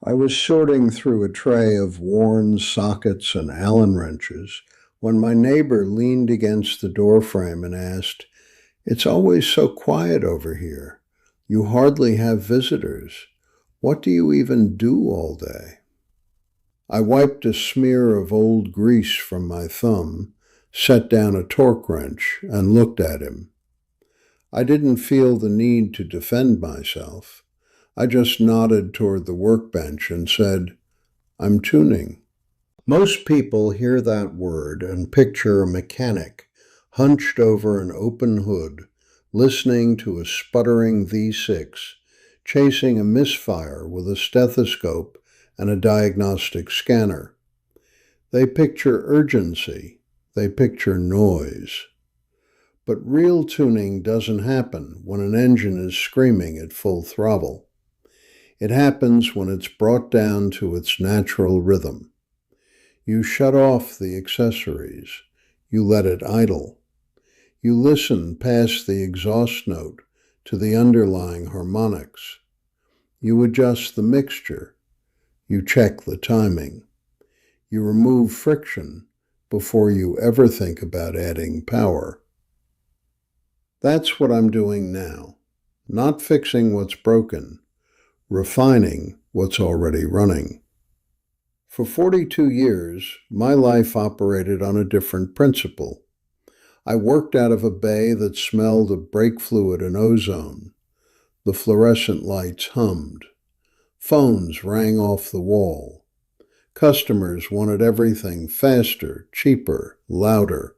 I was sorting through a tray of worn sockets and Allen wrenches when my neighbor leaned against the doorframe and asked, "It's always so quiet over here. You hardly have visitors. What do you even do all day?" I wiped a smear of old grease from my thumb, set down a torque wrench, and looked at him. I didn't feel the need to defend myself. I just nodded toward the workbench and said, "I'm tuning." Most people hear that word and picture a mechanic hunched over an open hood, listening to a sputtering V6, chasing a misfire with a stethoscope and a diagnostic scanner. They picture urgency. They picture noise. But real tuning doesn't happen when an engine is screaming at full throttle. It happens when it's brought down to its natural rhythm. You shut off the accessories. You let it idle. You listen past the exhaust note to the underlying harmonics. You adjust the mixture. You check the timing. You remove friction before you ever think about adding power. That's what I'm doing now. Not fixing what's broken, refining what's already running. For 42 years, my life operated on a different principle. I worked out of a bay that smelled of brake fluid and ozone. The fluorescent lights hummed. Phones rang off the wall. Customers wanted everything faster, cheaper, louder.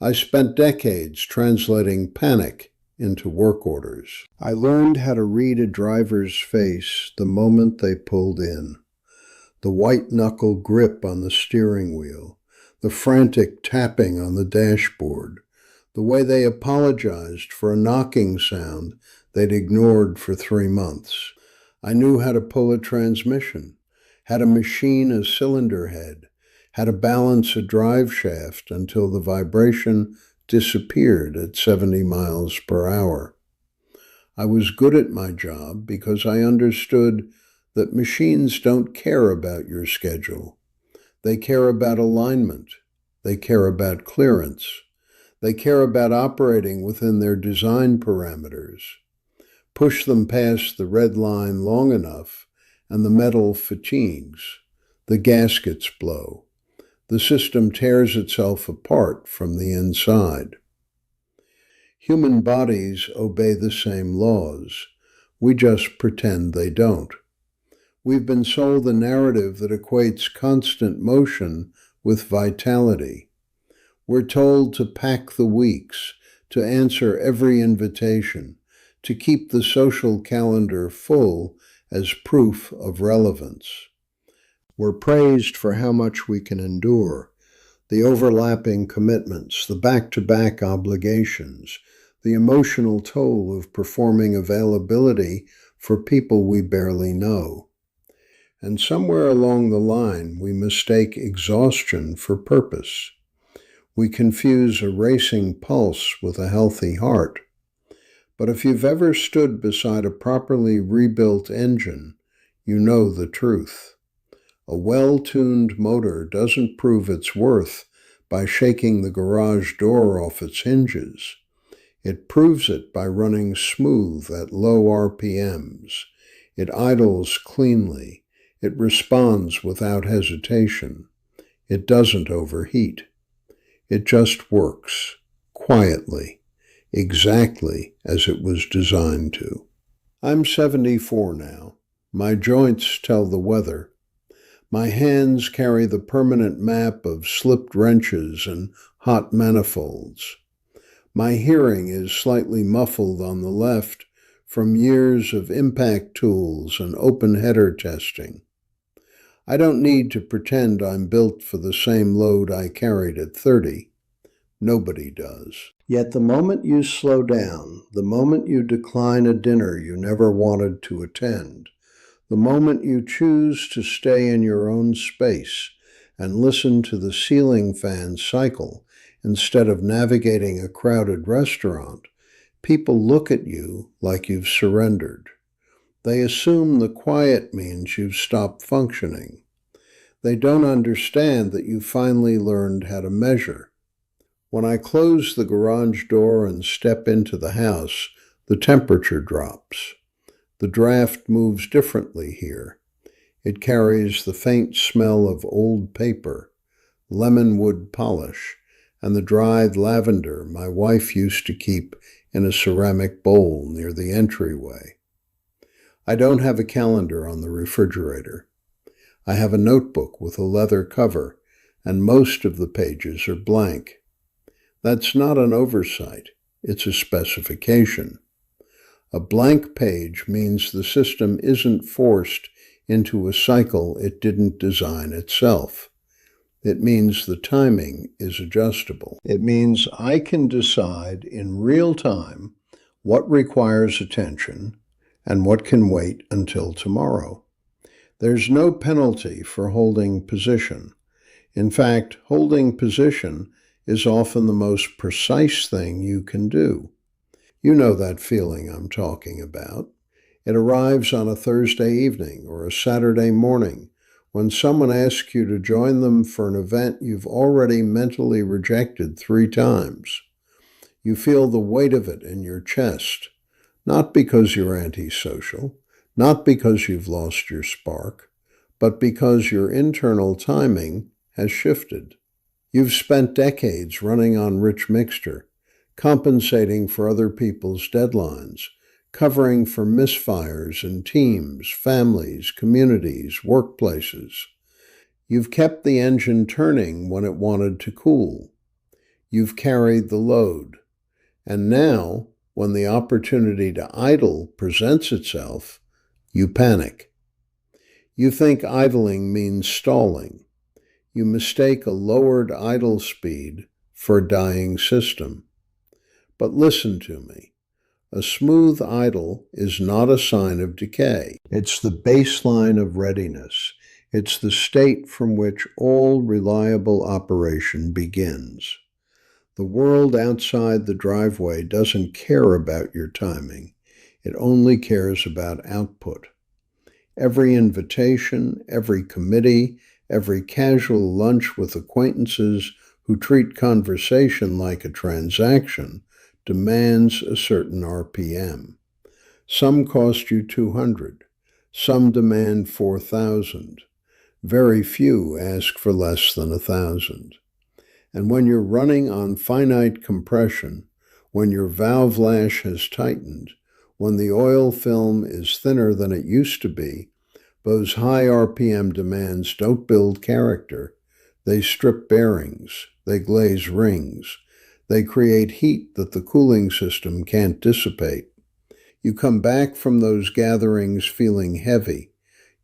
I spent decades translating panic into work orders. I learned how to read a driver's face the moment they pulled in. The white-knuckle grip on the steering wheel, the frantic tapping on the dashboard, the way they apologized for a knocking sound they'd ignored for 3 months. I knew how to pull a transmission, how to machine a cylinder head, how to balance a drive shaft until the vibration disappeared at 70 miles per hour. I was good at my job because I understood that machines don't care about your schedule. They care about alignment. They care about clearance. They care about operating within their design parameters. Push them past the red line long enough, and the metal fatigues. The gaskets blow. The system tears itself apart from the inside. Human bodies obey the same laws. We just pretend they don't. We've been sold a narrative that equates constant motion with vitality. We're told to pack the weeks, to answer every invitation, to keep the social calendar full as proof of relevance. We're praised for how much we can endure, the overlapping commitments, the back-to-back obligations, the emotional toll of performing availability for people we barely know. And somewhere along the line, we mistake exhaustion for purpose. We confuse a racing pulse with a healthy heart. But if you've ever stood beside a properly rebuilt engine, you know the truth. A well-tuned motor doesn't prove its worth by shaking the garage door off its hinges. It proves it by running smooth at low RPMs. It idles cleanly. It responds without hesitation. It doesn't overheat. It just works, quietly, exactly as it was designed to. I'm 74 now. My joints tell the weather. My hands carry the permanent map of slipped wrenches and hot manifolds. My hearing is slightly muffled on the left from years of impact tools and open header testing. I don't need to pretend I'm built for the same load I carried at 30. Nobody does. Yet the moment you slow down, the moment you decline a dinner you never wanted to attend, the moment you choose to stay in your own space and listen to the ceiling fan cycle instead of navigating a crowded restaurant, people look at you like you've surrendered. They assume the quiet means you've stopped functioning. They don't understand that you finally learned how to measure. When I close the garage door and step into the house, the temperature drops. The draft moves differently here. It carries the faint smell of old paper, lemon wood polish, and the dried lavender my wife used to keep in a ceramic bowl near the entryway. I don't have a calendar on the refrigerator. I have a notebook with a leather cover, and most of the pages are blank. That's not an oversight, it's a specification. A blank page means the system isn't forced into a cycle it didn't design itself. It means the timing is adjustable. It means I can decide in real time what requires attention and what can wait until tomorrow. There's no penalty for holding position. In fact, holding position is often the most precise thing you can do. You know that feeling I'm talking about. It arrives on a Thursday evening or a Saturday morning when someone asks you to join them for an event you've already mentally rejected 3 times. You feel the weight of it in your chest, not because you're antisocial, not because you've lost your spark, but because your internal timing has shifted. You've spent decades running on rich mixture, compensating for other people's deadlines, covering for misfires in teams, families, communities, workplaces. You've kept the engine turning when it wanted to cool. You've carried the load. And now, when the opportunity to idle presents itself, you panic. You think idling means stalling. You mistake a lowered idle speed for a dying system. But listen to me. A smooth idle is not a sign of decay. It's the baseline of readiness. It's the state from which all reliable operation begins. The world outside the driveway doesn't care about your timing. It only cares about output. Every invitation, every committee, every casual lunch with acquaintances who treat conversation like a transaction demands a certain RPM. Some cost you 200. Some demand 4,000. Very few ask for less than 1,000. And when you're running on finite compression, when your valve lash has tightened, when the oil film is thinner than it used to be, those high RPM demands don't build character. They strip bearings. They glaze rings. They create heat that the cooling system can't dissipate. You come back from those gatherings feeling heavy.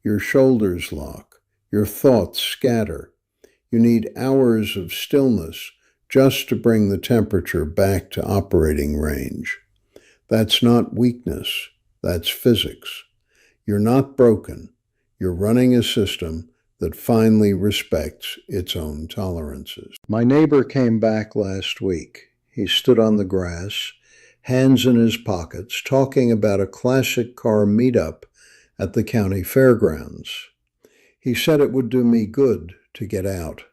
Your shoulders lock. Your thoughts scatter. You need hours of stillness just to bring the temperature back to operating range. That's not weakness. That's physics. You're not broken. You're running a system that finally respects its own tolerances. My neighbor came back last week. He stood on the grass, hands in his pockets, talking about a classic car meetup at the county fairgrounds. He said it would do me good to get out.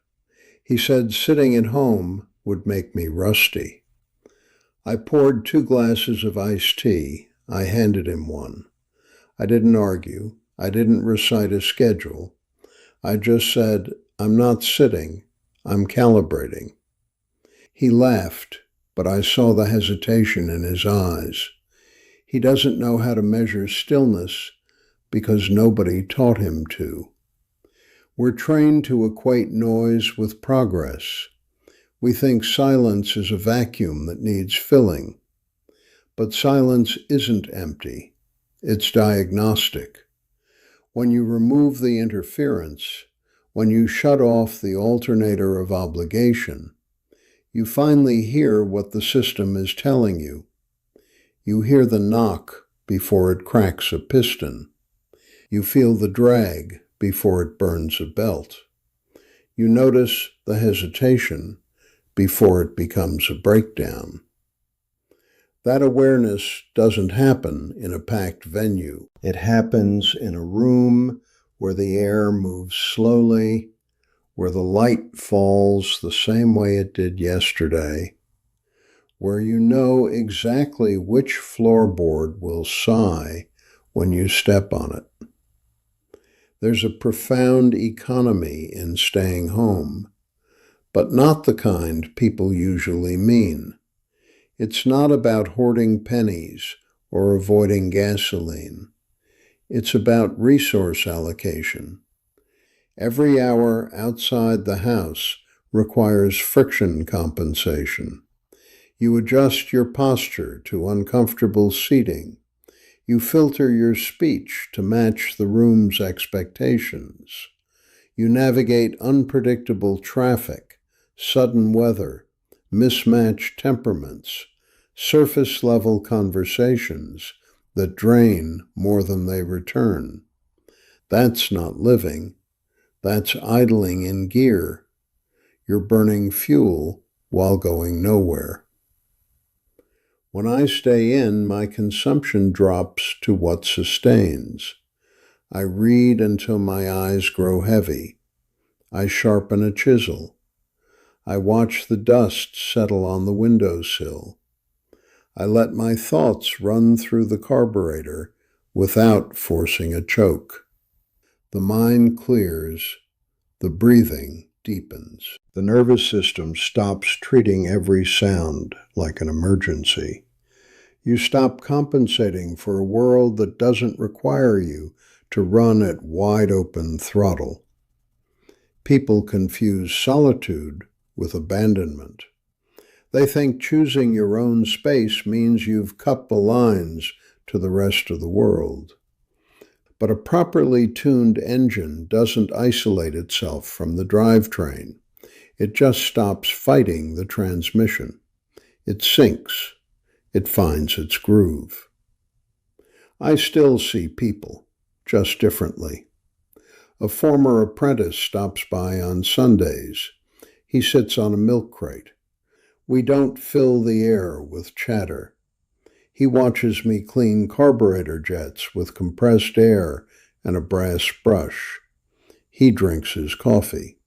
He said sitting at home would make me rusty. I poured 2 glasses of iced tea. I handed him one. I didn't argue. I didn't recite a schedule. I just said, I'm not sitting, I'm calibrating. He laughed, but I saw the hesitation in his eyes. He doesn't know how to measure stillness because nobody taught him to. We're trained to equate noise with progress. We think silence is a vacuum that needs filling. But silence isn't empty. It's diagnostic. When you remove the interference, when you shut off the alternator of obligation, you finally hear what the system is telling you. You hear the knock before it cracks a piston. You feel the drag before it burns a belt. You notice the hesitation before it becomes a breakdown. That awareness doesn't happen in a packed venue. It happens in a room where the air moves slowly, where the light falls the same way it did yesterday, where you know exactly which floorboard will sigh when you step on it. There's a profound economy in staying home, but not the kind people usually mean. It's not about hoarding pennies or avoiding gasoline. It's about resource allocation. Every hour outside the house requires friction compensation. You adjust your posture to uncomfortable seating. You filter your speech to match the room's expectations. You navigate unpredictable traffic, sudden weather, mismatched temperaments, surface-level conversations that drain more than they return. That's not living. That's idling in gear. You're burning fuel while going nowhere. When I stay in, my consumption drops to what sustains. I read until my eyes grow heavy. I sharpen a chisel. I watch the dust settle on the windowsill. I let my thoughts run through the carburetor without forcing a choke. The mind clears. The breathing deepens. The nervous system stops treating every sound like an emergency. You stop compensating for a world that doesn't require you to run at wide open throttle. People confuse solitude with abandonment. They think choosing your own space means you've cut the lines to the rest of the world. But a properly tuned engine doesn't isolate itself from the drivetrain. It just stops fighting the transmission. It sinks. It finds its groove. I still see people, just differently. A former apprentice stops by on Sundays. He sits on a milk crate. We don't fill the air with chatter. He watches me clean carburetor jets with compressed air and a brass brush. He drinks his coffee.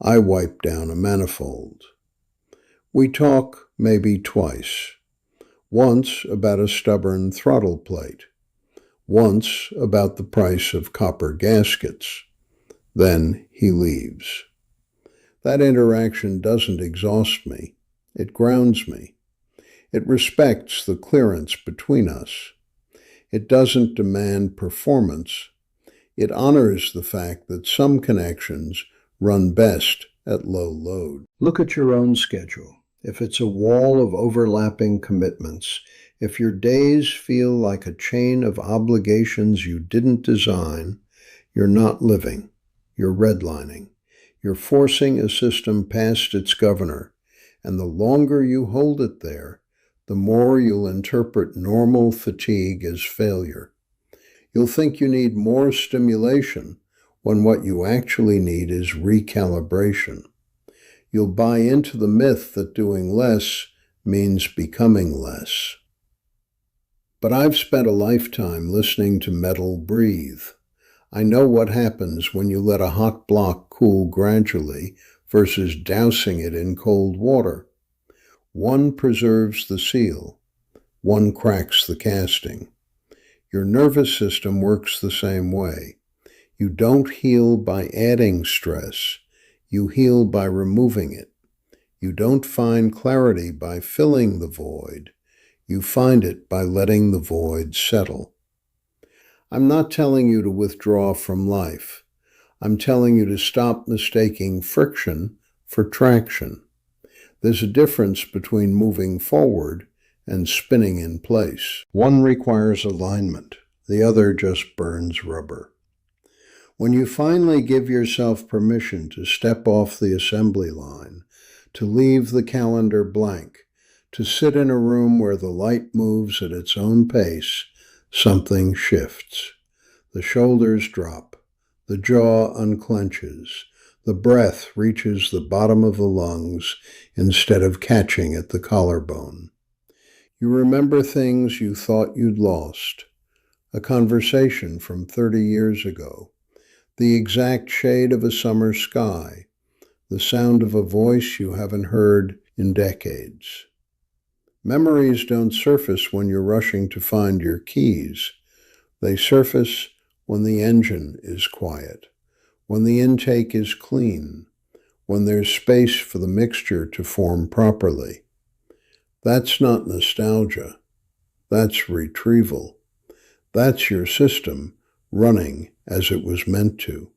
I wipe down a manifold. We talk maybe twice. Once about a stubborn throttle plate. Once about the price of copper gaskets. Then he leaves. That interaction doesn't exhaust me. It grounds me. It respects the clearance between us. It doesn't demand performance. It honors the fact that some connections run best at low load. Look at your own schedule. If it's a wall of overlapping commitments, if your days feel like a chain of obligations you didn't design, you're not living. You're redlining. You're forcing a system past its governor, and the longer you hold it there, the more you'll interpret normal fatigue as failure. You'll think you need more stimulation when what you actually need is recalibration. You'll buy into the myth that doing less means becoming less. But I've spent a lifetime listening to metal breathe. I know what happens when you let a hot block cool gradually versus dousing it in cold water. One preserves the seal. One cracks the casting. Your nervous system works the same way. You don't heal by adding stress. You heal by removing it. You don't find clarity by filling the void. You find it by letting the void settle. I'm not telling you to withdraw from life. I'm telling you to stop mistaking friction for traction. There's a difference between moving forward and spinning in place. One requires alignment. The other just burns rubber. When you finally give yourself permission to step off the assembly line, to leave the calendar blank, to sit in a room where the light moves at its own pace, something shifts. The shoulders drop. The jaw unclenches. The breath reaches the bottom of the lungs instead of catching at the collarbone. You remember things you thought you'd lost, a conversation from 30 years ago, the exact shade of a summer sky, the sound of a voice you haven't heard in decades. Memories don't surface when you're rushing to find your keys. They surface when the engine is quiet, when the intake is clean, when there's space for the mixture to form properly. That's not nostalgia. That's retrieval. That's your system running as it was meant to.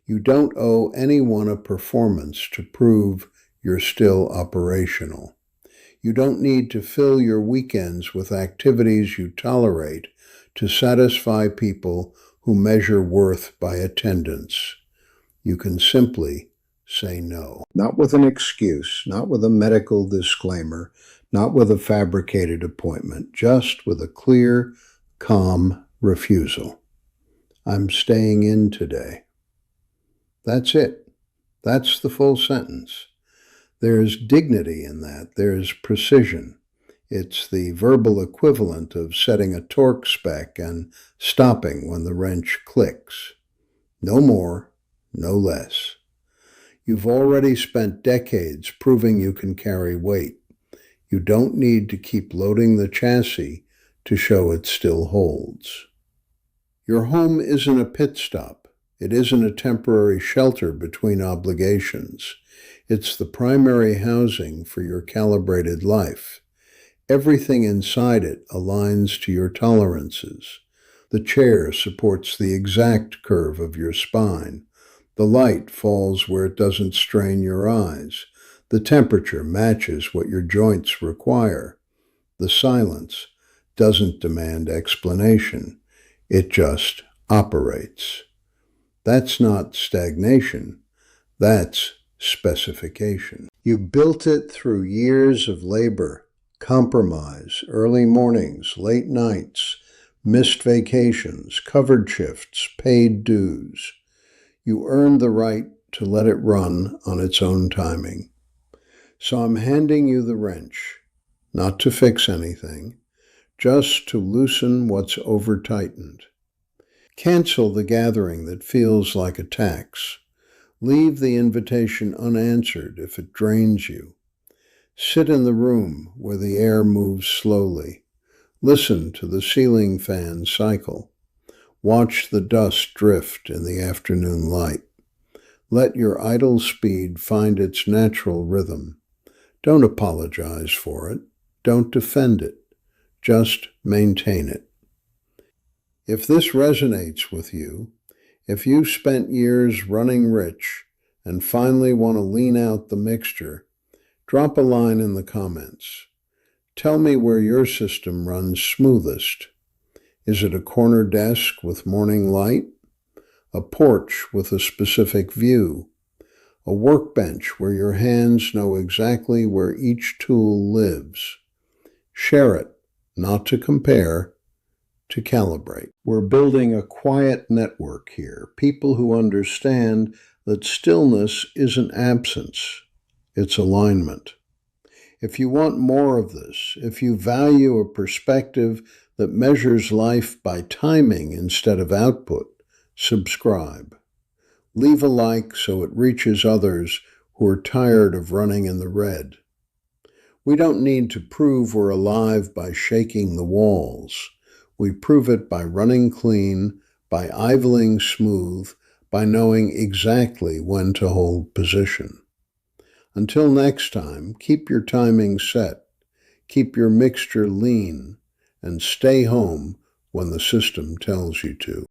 You don't owe anyone a performance to prove you're still operational. You don't need to fill your weekends with activities you tolerate to satisfy people who measure worth by attendance. You can simply say no. Not with an excuse, not with a medical disclaimer, not with a fabricated appointment, just with a clear, calm refusal. I'm staying in today. That's it. That's the full sentence. There's dignity in that. There's precision. It's the verbal equivalent of setting a torque spec and stopping when the wrench clicks. No more, no less. You've already spent decades proving you can carry weight. You don't need to keep loading the chassis to show it still holds. Your home isn't a pit stop. It isn't a temporary shelter between obligations. It's the primary housing for your calibrated life. Everything inside it aligns to your tolerances. The chair supports the exact curve of your spine. The light falls where it doesn't strain your eyes. The temperature matches what your joints require. The silence doesn't demand explanation. It just operates. That's not stagnation. That's specification. You built it through years of labor, compromise, early mornings, late nights, missed vacations, covered shifts, paid dues. You earned the right to let it run on its own timing. So I'm handing you the wrench, not to fix anything, just to loosen what's over-tightened. Cancel the gathering that feels like a tax. Leave the invitation unanswered if it drains you. Sit in the room where the air moves slowly. Listen to the ceiling fan cycle. Watch the dust drift in the afternoon light. Let your idle speed find its natural rhythm. Don't apologize for it. Don't defend it. Just maintain it. If this resonates with you, if you've spent years running rich and finally want to lean out the mixture, drop a line in the comments. Tell me where your system runs smoothest. Is it a corner desk with morning light? A porch with a specific view? A workbench where your hands know exactly where each tool lives? Share it, not to compare, to calibrate. We're building a quiet network here, people who understand that stillness isn't absence, it's alignment. If you want more of this, if you value a perspective that measures life by timing instead of output, subscribe. Leave a like so it reaches others who are tired of running in the red. We don't need to prove we're alive by shaking the walls. We prove it by running clean, by idling smooth, by knowing exactly when to hold position. Until next time, keep your timing set, keep your mixture lean, and stay home when the system tells you to.